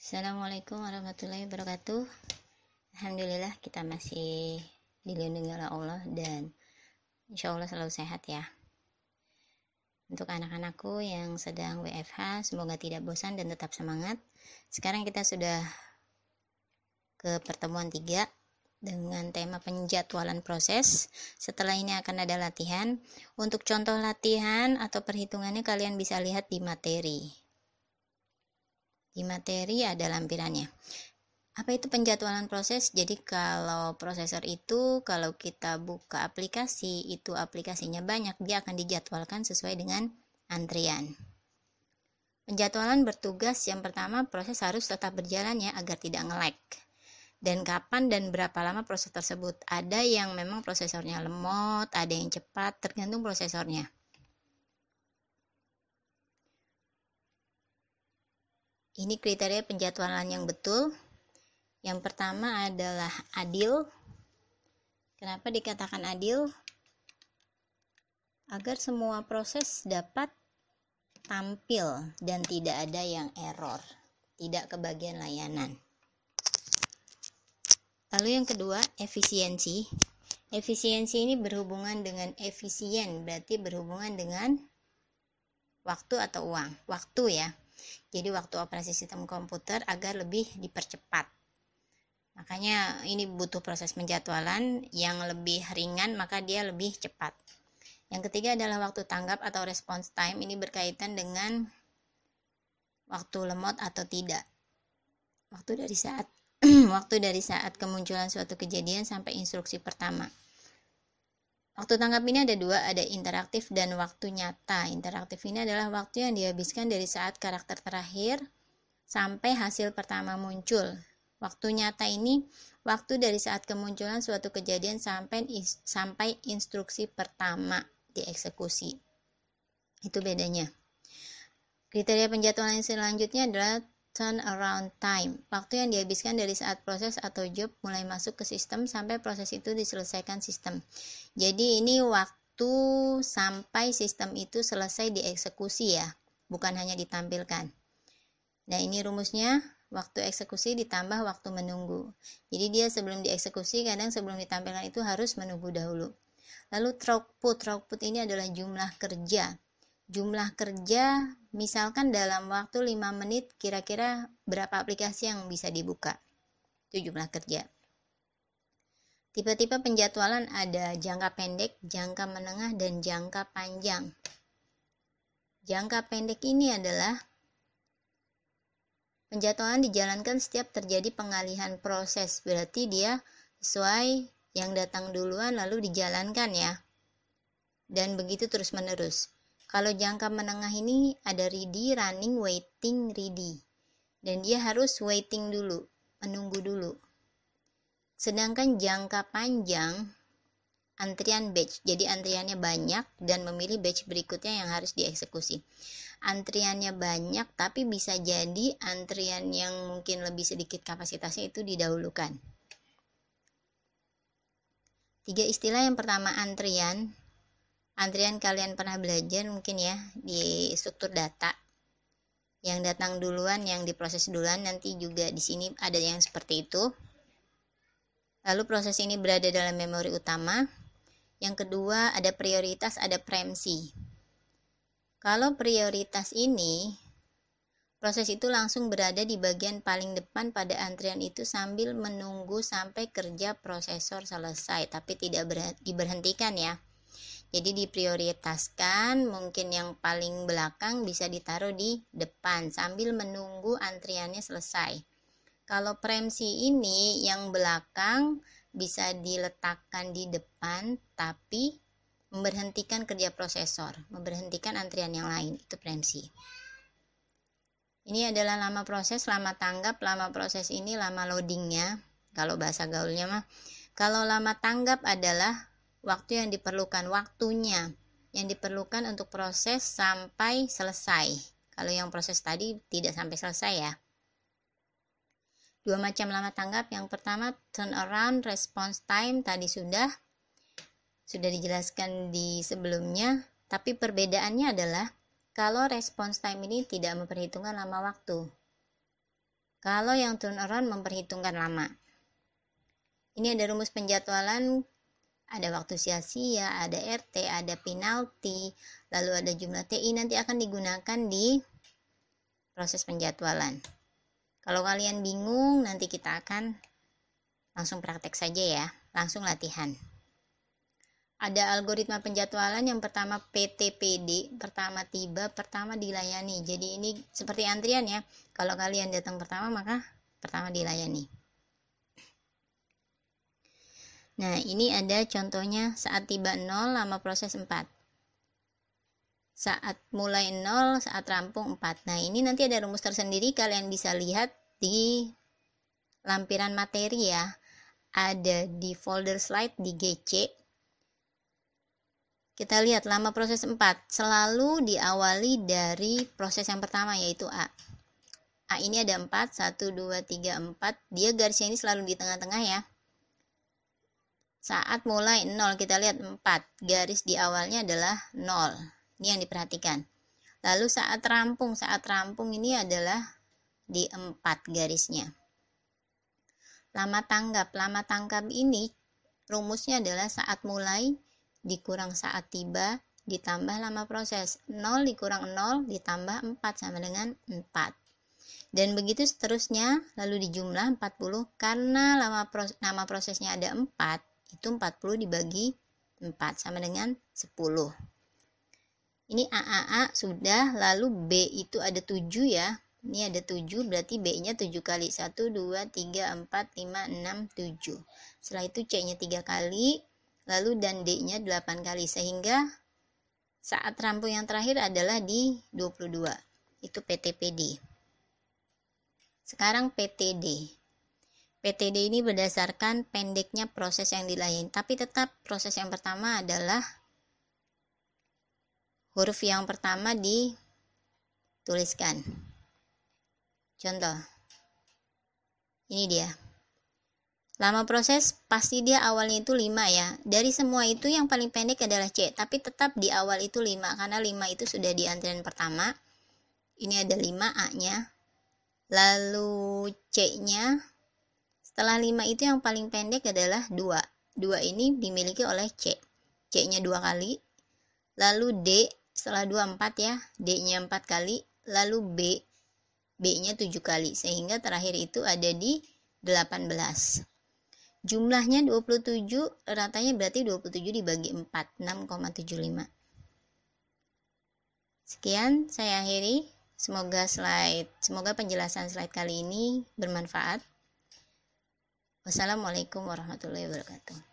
Assalamualaikum warahmatullahi wabarakatuh. Alhamdulillah kita masih dilindungi oleh Allah dan insya Allah selalu sehat ya. Untuk anak-anakku yang sedang WFH, semoga tidak bosan dan tetap semangat. Sekarang kita sudah ke pertemuan 3 dengan tema penjadwalan proses. Setelah ini akan ada latihan. Untuk contoh latihan atau perhitungannya kalian bisa lihat di materi. Di materi ada lampirannya. Apa itu penjadwalan proses? Jadi kalau prosesor itu, kalau kita buka aplikasi, itu aplikasinya banyak, dia akan dijadwalkan sesuai dengan antrian. Penjadwalan bertugas yang pertama, proses harus tetap berjalan ya agar tidak nge-lag. Dan kapan dan berapa lama proses tersebut. Ada yang memang prosesornya lemot, ada yang cepat, tergantung prosesornya. Ini kriteria penjadwalan yang betul. Yang pertama adalah adil. Kenapa dikatakan adil? Agar semua proses dapat tampil dan tidak ada yang error, tidak kebagian layanan. Lalu yang kedua, efisiensi. Efisiensi ini berhubungan dengan efisien, berarti berhubungan dengan waktu atau uang. Waktu ya. Jadi waktu operasi sistem komputer agar lebih dipercepat. Makanya ini butuh proses penjadwalan yang lebih ringan, maka dia lebih cepat. Yang ketiga adalah waktu tanggap atau response time. Ini berkaitan dengan waktu lemot atau tidak. Waktu dari saat kemunculan suatu kejadian sampai instruksi pertama. Waktu tanggap ini ada 2, ada interaktif dan waktu nyata. Interaktif ini adalah waktu yang dihabiskan dari saat karakter terakhir sampai hasil pertama muncul. Waktu nyata ini waktu dari saat kemunculan suatu kejadian sampai instruksi pertama dieksekusi. Itu bedanya. Kriteria penjadwalan selanjutnya adalah turnaround time. Waktu yang dihabiskan dari saat proses atau job mulai masuk ke sistem sampai proses itu diselesaikan sistem. Jadi ini waktu sampai sistem itu selesai dieksekusi ya, bukan hanya ditampilkan. Nah ini rumusnya, waktu eksekusi ditambah waktu menunggu. Jadi dia sebelum dieksekusi, kadang sebelum ditampilkan itu harus menunggu dahulu. Lalu throughput ini adalah jumlah kerja. Jumlah kerja, misalkan dalam waktu 5 menit, kira-kira berapa aplikasi yang bisa dibuka. Itu jumlah kerja. Tipe-tipe penjadwalan ada jangka pendek, jangka menengah, dan jangka panjang. Jangka pendek ini adalah penjadwalan dijalankan setiap terjadi pengalihan proses, berarti dia sesuai yang datang duluan lalu dijalankan ya. Dan begitu terus menerus. Kalau jangka menengah ini ada ready, running, waiting, ready. Dan dia harus waiting dulu, menunggu dulu. Sedangkan jangka panjang antrian batch. Jadi antriannya banyak dan memilih batch berikutnya yang harus dieksekusi. Antriannya banyak tapi bisa jadi antrian yang mungkin lebih sedikit kapasitasnya itu didahulukan. 3 istilah. Yang pertama antrian kalian pernah belajar mungkin ya di struktur data, yang datang duluan, yang diproses duluan. Nanti juga di sini ada yang seperti itu. Lalu proses ini berada dalam memori utama. Yang kedua ada prioritas, ada preemsi. Kalau prioritas ini, proses itu langsung berada di bagian paling depan pada antrian itu sambil menunggu sampai kerja prosesor selesai, tapi tidak diberhentikan ya. Jadi diprioritaskan, mungkin yang paling belakang bisa ditaruh di depan sambil menunggu antriannya selesai. Kalau preemsi ini yang belakang bisa diletakkan di depan tapi memberhentikan kerja prosesor, memberhentikan antrian yang lain, itu preemsi. Ini adalah lama proses, lama tanggap. Lama proses ini lama loadingnya, kalau bahasa gaulnya mah. Kalau lama tanggap adalah waktu yang diperlukan, waktunya yang diperlukan untuk proses sampai selesai. Kalau yang proses tadi tidak sampai selesai ya. 2 macam lama tanggap. Yang pertama turnaround response time, tadi sudah dijelaskan di sebelumnya, tapi perbedaannya adalah kalau response time ini tidak memperhitungkan lama waktu. Kalau yang turn around memperhitungkan lama. Ini ada rumus penjadwalan, ada waktu sia-sia, ada RT, ada penalti, lalu ada jumlah TI, nanti akan digunakan di proses penjadwalan. Kalau kalian bingung, nanti kita akan langsung praktek saja ya, langsung latihan. Ada algoritma penjadwalan, yang pertama PTPD, pertama tiba, pertama dilayani. Jadi ini seperti antrian ya, kalau kalian datang pertama maka pertama dilayani. Nah, ini ada contohnya saat tiba 0, lama proses 4. Saat mulai 0, saat rampung 4. Nah, ini nanti ada rumus tersendiri, kalian bisa lihat di lampiran materi ya. Ada di folder slide di GC. Kita lihat lama proses 4 selalu diawali dari proses yang pertama, yaitu A. A ini ada 4, 1, 2, 3, 4. Dia garisnya ini selalu di tengah-tengah ya. Saat mulai 0, kita lihat 4. Garis di awalnya adalah 0. Ini yang diperhatikan. Lalu saat rampung ini adalah di 4 garisnya. Lama tanggap ini rumusnya adalah saat mulai dikurang saat tiba ditambah lama proses. 0 dikurang 0 ditambah 4 sama dengan 4. Dan begitu seterusnya, lalu dijumlah 40 karena lama prosesnya ada 4, itu 40 dibagi 4 sama dengan 10. Ini A sudah, lalu B itu ada 7 ya. Ini ada 7, berarti B-nya 7 kali. 1, 2, 3, 4, 5, 6, 7. Setelah itu C-nya 3 kali. Lalu dan D-nya 8 kali, sehingga saat rampung yang terakhir adalah di 22. Itu PTPD. Sekarang PTD. PTD ini berdasarkan pendeknya proses yang dilayani, tapi tetap proses yang pertama adalah huruf yang pertama dituliskan. Contoh. Ini dia. Lama proses pasti dia awalnya itu 5 ya. Dari semua itu yang paling pendek adalah C, tapi tetap di awal itu 5 karena 5 itu sudah di antrian pertama. Ini ada 5 A-nya. Lalu C-nya setelah 5 itu yang paling pendek adalah 2. 2 ini dimiliki oleh C. C-nya 2 kali. Lalu D setelah 2 4 ya. D-nya 4 kali. Lalu B-nya 7 kali, sehingga terakhir itu ada di 18. Jumlahnya 27, ratanya berarti 27 dibagi 4, 6,75. Sekian saya akhiri. Semoga penjelasan slide kali ini bermanfaat. Wassalamualaikum warahmatullahi wabarakatuh.